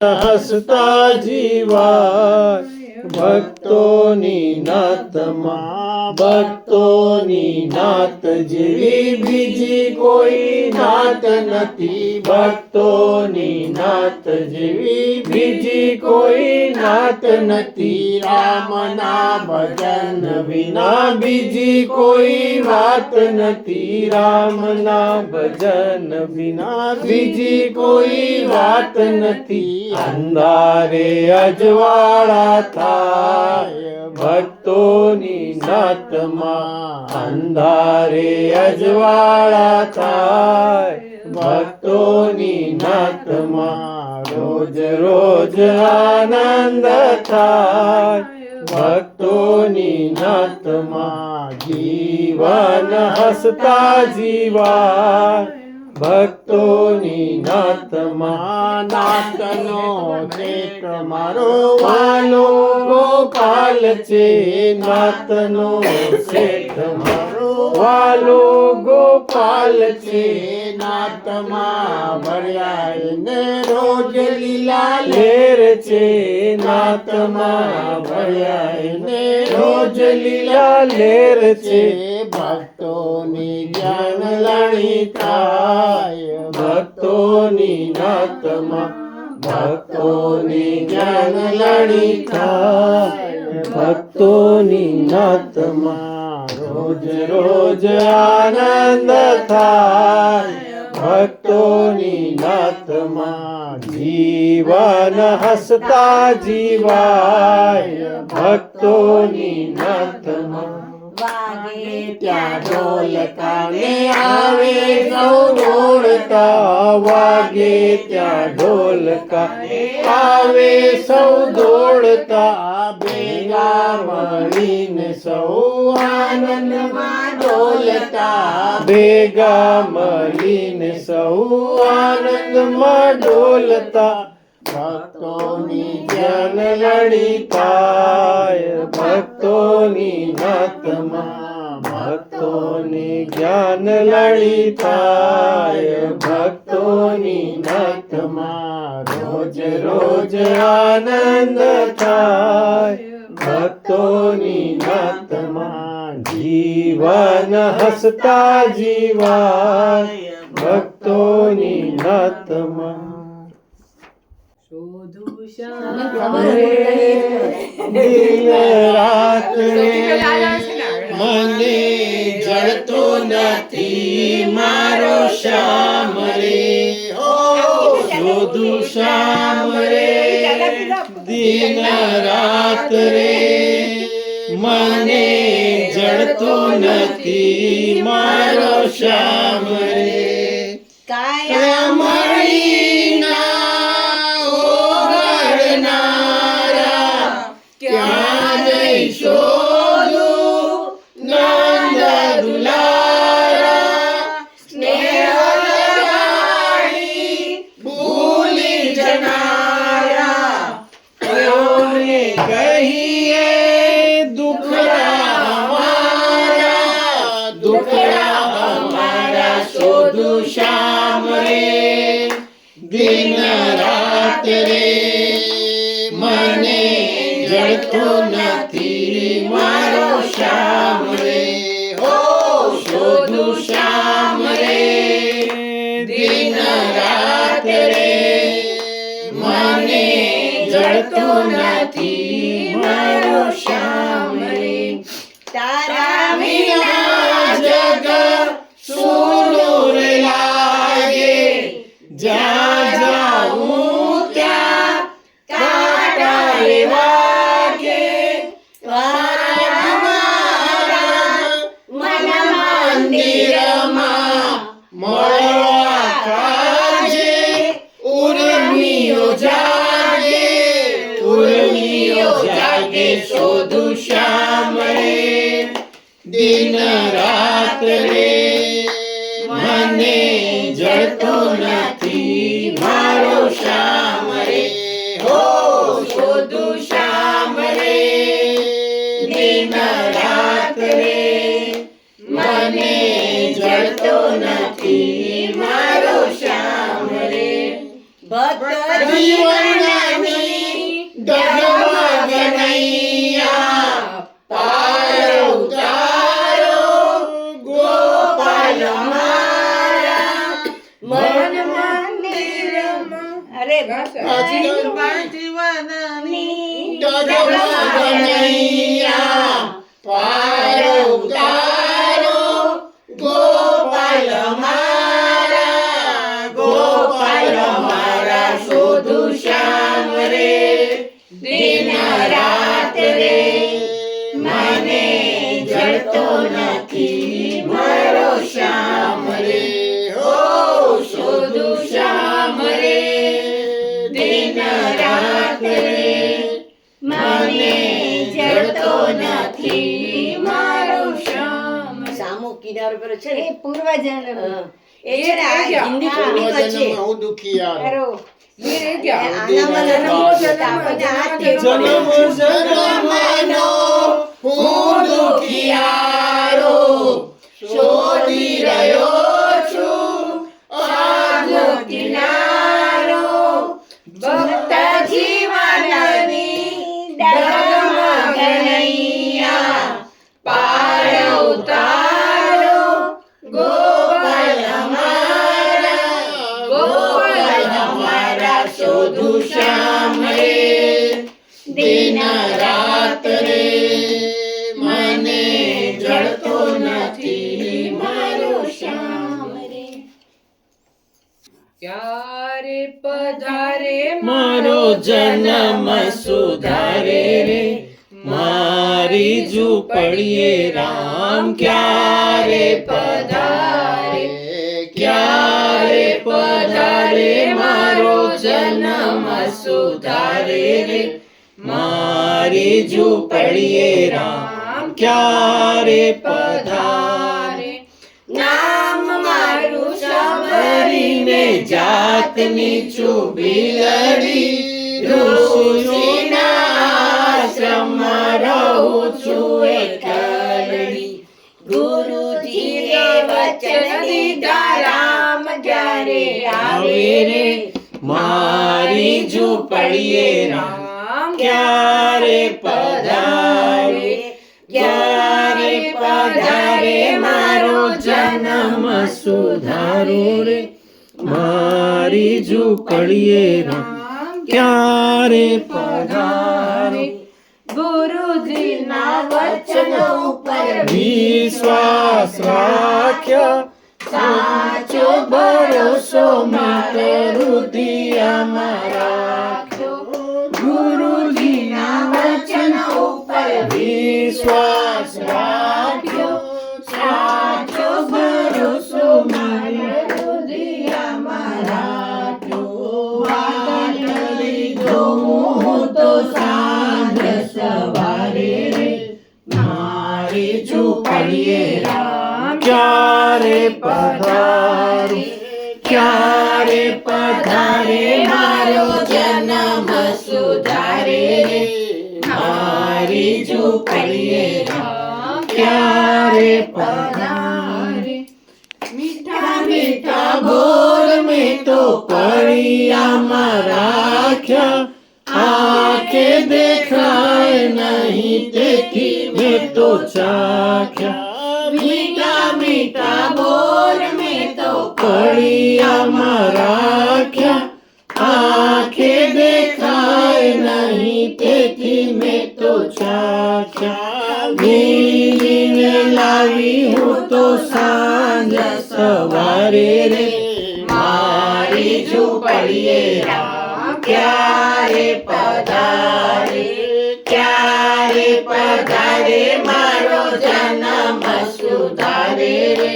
હસતા જીવાય ભક્તોની નાતમાં, ભક્તોની નાત જેવી બીજી કોઈ નાત નથી, ભક્તોની નાત જેવી બીજી કોઈ નાત નથી. રામના ભજન વિના બીજી કોઈ વાત નથી, રામના ભજન વિના બીજી કોઈ વાત નથી. અંધારે અજવાળા થાય ભક્તોની નાતમાં, અંધારે અજવાળા થાય ભક્તોની નાતમાં. રોજ રોજ આનંદ થાય ભક્તોની નાતમાં, જીવન હસતા જીવાય ભક્તોની નાતમાં. નાતનો શેઠ મારો વાલો ગોપાલ છે, નાતનો શેઠ મારો વાલો ગોપાલ છે. નાતમાં ભર્યાને રોજ લીલા લેર છે, નાતમાં ભર્યાને રોજ લીલા લેર છે. ભક્તોની જ્ઞાન લણી થાય ભક્તોની નાતમાં, ભક્તોની જ્ઞાન લણી થાય ભક્તોની નાતમાં. રોજ રોજ આનંદ થાય ભક્તોની નાતમાં, જીવન હસતા જીવાય ભક્તોની નાતમાં. વાગે ત્યાં ઢોલકાને આવે સૌ દોડતા, વાગે ત્યાં ઢોલકા આવે સૌ દોડતા. ભેગા મળીને સૌ આનંદમાં ડોલતા, ભેગા મળીને સૌ આનંદમાં ડોલતા. ભક્તોની જ્ઞાન લડી થાય ભક્તોની નાતમાં, ભક્તોની જ્ઞાન લડી થાય ભક્તોની નાતમાં. રોજ રોજ આનંદ થાય ભક્તોની નાતમાં, જીવન હસતા જીવાય ભક્તોની નાતમાં. દિન રાત મને જળતો નથી મારો શ્યામ રે, શોધું શ્યામ રે દિન રાત રે. મને જળતો નથી મારો શ્યામ રે, કાયા મળી ના ઓગળનારા, ક્યાં જઈ શોધું નંદ દુલારા. સ્નેહ લગાડી ભૂલી જનારા, કોને કહીએ દુખડા અમારા, દુખડા અમારા શોધું શ્યામ રે દિન રાત રે. મને જળતો નથી મારો શ્યામ રે, હો શોધું શ્યામ રે દિન રાત રે. મને જળતો નથી મારો શ્યામ રે. તારા વિના જગ સુનું રે લાગે, જ્યાં જાઉં ત્યાં કાંટા રે વાગે. તારા મારા મન મંદિરમાં મળવા કાજે ઉર્મિયો જાગે, ઉર્મિયો જાગે. શોધું શ્યામ રે દિન રાત રે. મને જળતો નથી મારો શ્યામ રે, હો શોધું શ્યામ રે દિન રાત રે. મને જળતો નથી મારો શ્યામ રે. ભક્ત જીવન જીવનની ડગમગનૈયા પાર ઉતારો ગોપાલ મારા શોધું શ્યામ રે દિન રાત રે મને જડતો નથી મારો શ્યામ રે હો શોધું શ્યામ રે દિન રાત રે મને જડતો નથી મારો શ્યામ. સામો કિનારો પર છે ને પૂર્વજન્મ એ છે ને આ હિન્દી ફિલ્મમાં છે. પૂર્વજન્મમાં હું દુખિયાર ખરો. આનામાં આપણને આ ટેવ જન્મનો હું દુખિયારો શોધી રહ્યો છું સાજો કિનારો ભક્ત જીવનની ડગમગનૈયા પાર ઉતારો ગોપાલ મારા શોધું શ્યામ રે દિન રાત રે મને જડતો નથી મારો શ્યામ રે. ક્યારે પધારે મારો જન્મ સુધારે રે મારી ઝૂંપડીએ રામ ક્યારે પધારે ક્યારે પધારે મારો જન્મ સુધારે રે મારી ઝૂંપડીએ રામ ક્યારે પધારે નામ મારું સાંભળીને જાતની ચૂબી લડી ઋષિના આશ્રમમાં રહું છું એકલી. ગુરુજીએ વચન દીધા રામ જ્યારે આવે રે મારી ઝૂંપડીએ રામ ક્યારે પધારે ક્યારે પધારે મારો જન્મ સુધારો રે મારી ઝૂંપડીએ રામ ક્યારે પધારે ગુરુજીના વચન ઉપર વિશ્વાસ રાખ્યા સાચો ભરોસો મારે હૃદયમાં રાખ્યો ગુરુજીના વચન ઉપર વિશ્વાસ રાખ્યો સાચો ભરોસો મારે હૃદયમાં રાખ્યો વાદળી જોઉં તો સાંજ સવારે રે મારી ઝૂંપડીએ રામ ક્યારે પધારે ક્યારે પધારે મારો જન્મ સુધારે રે મારી ઝૂંપડીએ રામ ક્યારે પધારે મીઠા મીઠા બોલ મેં તો કળિયામાં રાખ્યા આંખે દેખાય નહીં તેથી મેં તો ચાખ્યા મીઠા મીઠા બોલ મેં તો કળિયામાં રાખ્યા આંખે દેખાય નહીં તેથી મેં તો ચાખ્યા વીણીને લાવી હું તો સાંજ સવારે રે મારી ઝૂંપડીએ રામ ક્યારે પધારે ક્યારે પધારે મારો જન્મ સુધારે રે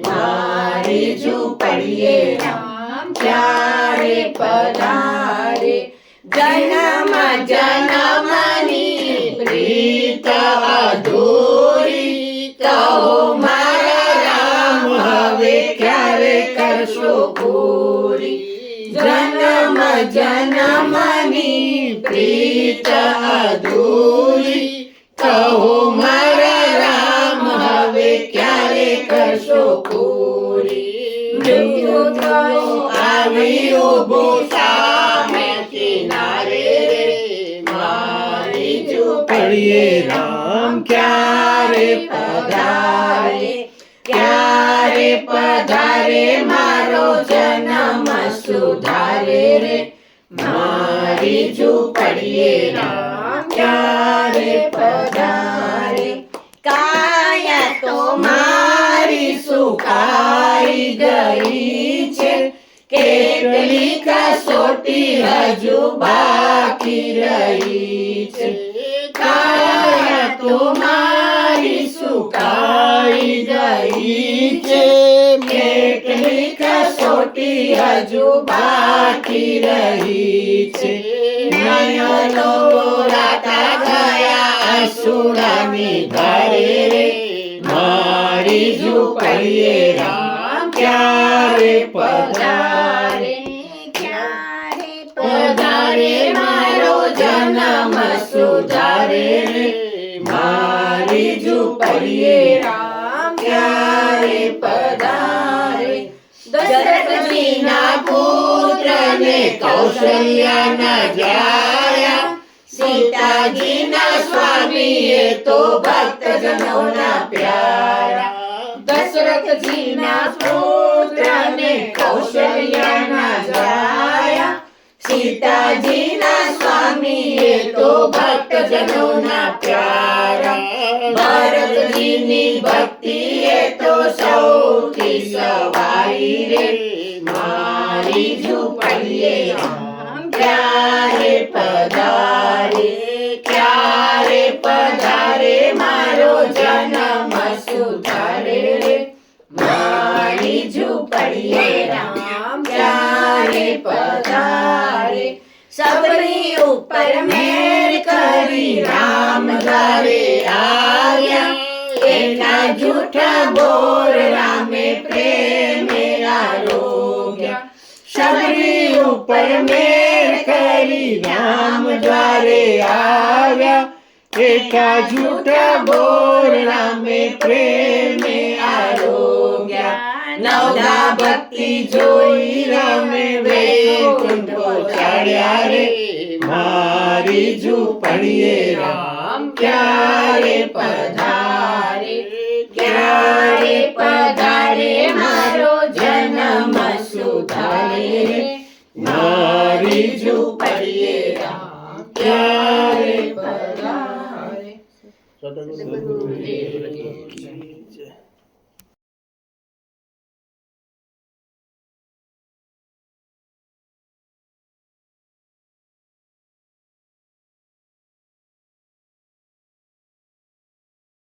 મારી ઝૂંપડીએ રામ ક્યારે પધારે જન્મ જન્મની પ્રીત અધૂરી કહો મારા રામ હવે ક્યારે કરશો પૂરી જન્મ જન્મની પ્રીત અધૂરી કહો મારા રામ હવે ક્યારે કરશો પૂરી મૃત્યુ થયો આવી ઊભો સામે કિનારે રે મારી ઝૂંપડીએ રામ ક્યારે પધારે ક્યારે પધારે મારો જન્મ સુધારે રે મારી ઝૂંપડીએ રામ ક્યારે પધારે. કાયા તો મારી સુકાઈ ગઈ છે, કેટલી કસોટી હજુ બાકી રહી છે. કાયા તો મારી સુકાઈ ગઈ છે, કેટલી કસોટી હજુ બાકી રહી છે. નયનો રાતા ગયા અસુરાની ધારે રે, મારી ઝૂંપડીએ રામ ક્યારે પધારે. ક્યારે પધારે મારો જન્મ સુધારે રે, મારી ઝૂંપડીએ રામ ક્યારે પધારે. દશરથજીના પુત્રને કૌશલ્યાના જાયા, સીતાજીના સ્વામીએ તો ભક્તજનોના પ્યારા. દશરથજીના પુત્રને કૌશલ્યાના જાયા, સીતાજીના સ્વામીએ તો ભક્તજનોના પ્યારા. ભરતજીની ભક્તિએ તો સૌથી સવાઈ રે, મારી ઝૂંપડીએ રામ ક્યારે પધારે. ક્યારે પધારે મારો જન્મ સુધારે રે, મારી ઝૂંપડીએ રામ ક્યારે પધારે. સબરી ઉપર મેર કરી રામ દ્વારે આવ્યા, એના જૂઠા બોર રામે પ્રેમે આરોગ્યા. સબરી ઉપર મેર કરી રામ દ્વારે આવ્યા, એકા જૂઠા બોર રામે પ્રેમે આરોગ્યા. નવદા ભક્તિ જોઈ રામે વૈકુંઠ પહોંચાડ્યા રે, મારી ઝૂંપડીએ રામ ક્યારે પધારે. ક્યારે પધારે મારો જન્મ સુધારે રે, મારી ઝૂંપડીએ રામ ક્યારે પધારે. સદગુરુદેવ કી જય.